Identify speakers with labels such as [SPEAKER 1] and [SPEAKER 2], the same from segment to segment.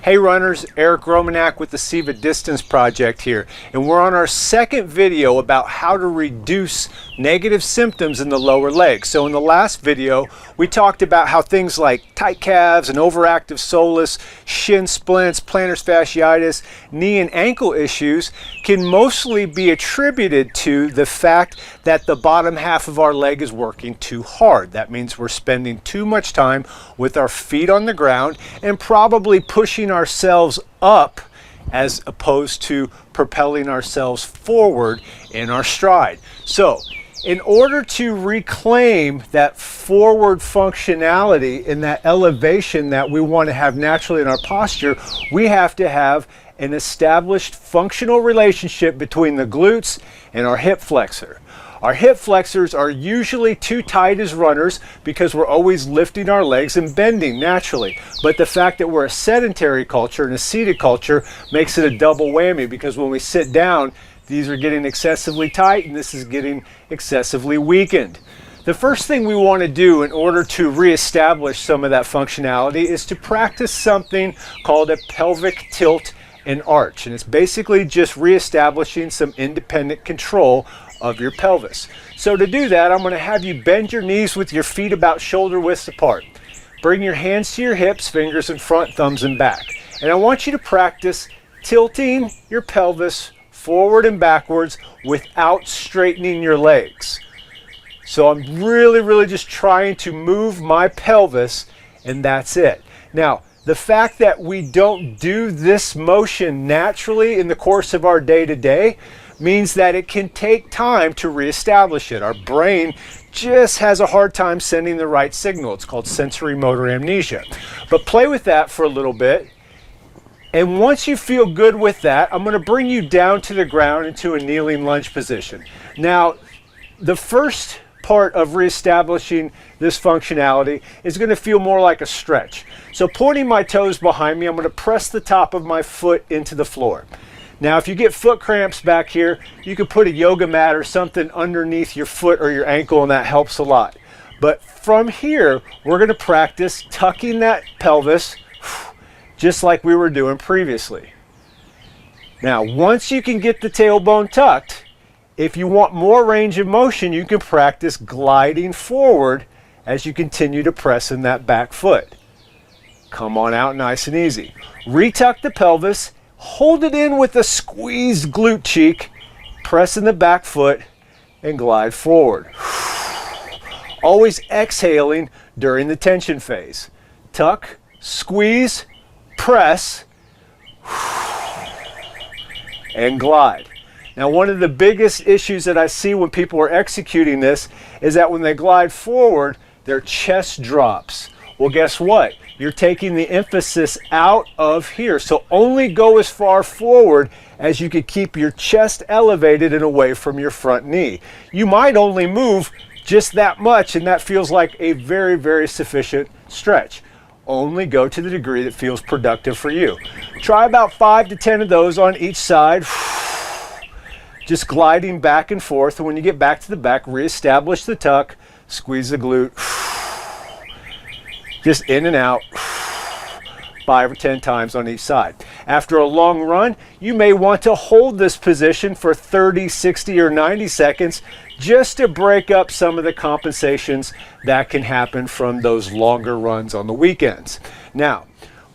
[SPEAKER 1] Hey runners, Eric Romanak with the Siva Distance Project here, and we're on our second video about how to reduce negative symptoms in the lower leg. So in the last video, we talked about how things like tight calves and overactive soleus, shin splints, plantar fasciitis, knee and ankle issues can mostly be attributed to the fact that the bottom half of our leg is working too hard. That means we're spending too much time with our feet on the ground and probably pushing ourselves up as opposed to propelling ourselves forward in our stride. So in order to reclaim that forward functionality and that elevation that we want to have naturally in our posture, we have to have an established functional relationship between the glutes and our hip flexor. Our hip flexors are usually too tight as runners because we're always lifting our legs and bending naturally. But the fact that we're a sedentary culture and a seated culture makes it a double whammy, because when we sit down, these are getting excessively tight and this is getting excessively weakened. The first thing we want to do in order to reestablish some of that functionality is to practice something called a pelvic tilt and arch. And it's basically just reestablishing some independent control of your pelvis. So to do that, I'm going to have you bend your knees with your feet about shoulder widths apart. Bring your hands to your hips, fingers in front, thumbs in back. And I want you to practice tilting your pelvis forward and backwards without straightening your legs. So I'm really just trying to move my pelvis, and that's it. Now, the fact that we don't do this motion naturally in the course of our day-to-day means that it can take time to reestablish it. Our brain just has a hard time sending the right signal. It's called sensory motor amnesia. But play with that for a little bit. And once you feel good with that, I'm going to bring you down to the ground into a kneeling lunge position. Now, the first part of reestablishing this functionality is going to feel more like a stretch. So pointing my toes behind me, I'm going to press the top of my foot into the floor. Now, if you get foot cramps back here, you can put a yoga mat or something underneath your foot or your ankle, and that helps a lot. But from here, we're going to practice tucking that pelvis just like we were doing previously. Now, once you can get the tailbone tucked, if you want more range of motion, you can practice gliding forward as you continue to press in that back foot. Come on out nice and easy. Retuck the pelvis. Hold it in with a squeezed glute cheek, press in the back foot, and glide forward. Always exhaling during the tension phase. Tuck, squeeze, press, and glide. Now, one of the biggest issues that I see when people are executing this is that when they glide forward, their chest drops. Well, guess what? You're taking the emphasis out of here. So only go as far forward as you could keep your chest elevated and away from your front knee. You might only move just that much, and that feels like a very sufficient stretch. Only go to the degree that feels productive for you. Try about 5 to 10 of those on each side. Just gliding back and forth. And when you get back to the back, reestablish the tuck, squeeze the glute. Just in and out, 5 or 10 times on each side. After a long run, you may want to hold this position for 30, 60, or 90 seconds just to break up some of the compensations that can happen from those longer runs on the weekends. Now,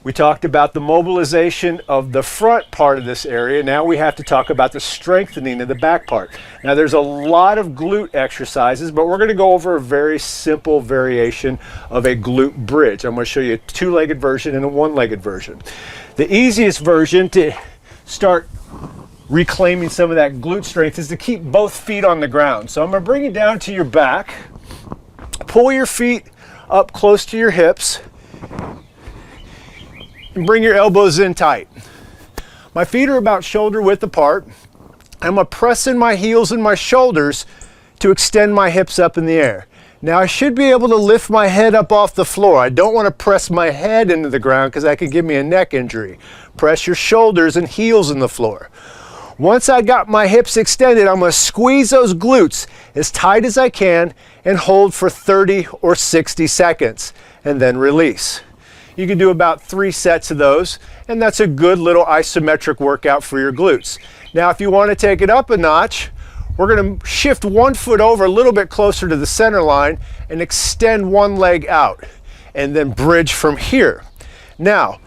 [SPEAKER 1] we talked about the mobilization of the front part of this area. Now we have to talk about the strengthening of the back part. Now there's a lot of glute exercises, but we're going to go over a very simple variation of a glute bridge. I'm going to show you a two-legged version and a one-legged version. The easiest version to start reclaiming some of that glute strength is to keep both feet on the ground. So I'm going to bring you down to your back, pull your feet up close to your hips, and bring your elbows in tight. My feet are about shoulder width apart. I'm going to press in my heels and my shoulders to extend my hips up in the air. Now I should be able to lift my head up off the floor. I don't want to press my head into the ground because that could give me a neck injury. Press your shoulders and heels in the floor. Once I got my hips extended, I'm going to squeeze those glutes as tight as I can and hold for 30 or 60 seconds and then release. You can do about 3 sets of those, and that's a good little isometric workout for your glutes. Now, if you want to take it up a notch, we're going to shift one foot over a little bit closer to the center line and extend one leg out, and then bridge from here. Now,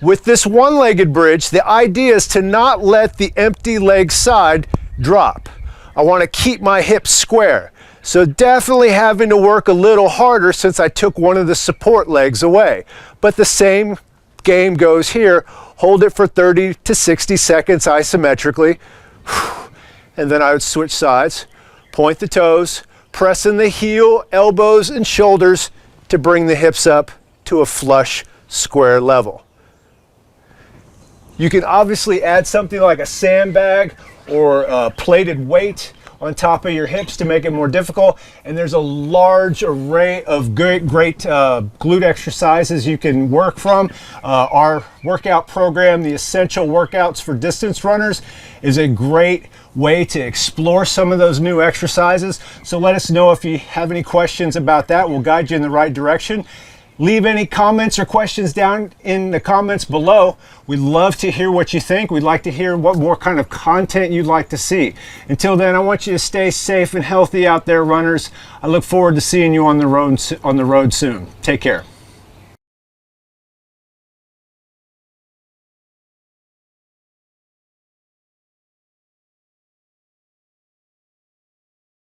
[SPEAKER 1] with this one-legged bridge, the idea is to not let the empty leg side drop. I want to keep my hips square. So definitely having to work a little harder since I took one of the support legs away. But the same game goes here. Hold it for 30 to 60 seconds isometrically. And then I would switch sides, point the toes, press in the heel, elbows, and shoulders to bring the hips up to a flush, square level. You can obviously add something like a sandbag or a plated weight on top of your hips to make it more difficult. And there's a large array of great glute exercises you can work from. Our workout program, the Essential Workouts for Distance Runners, is a great way to explore some of those new exercises. So let us know if you have any questions about that. We'll guide you in the right direction. Leave any comments or questions down in the comments below. We'd love to hear what you think. We'd like to hear what more kind of content you'd like to see. Until then, I want you to stay safe and healthy out there, runners. I look forward to seeing you on the road soon. Take care.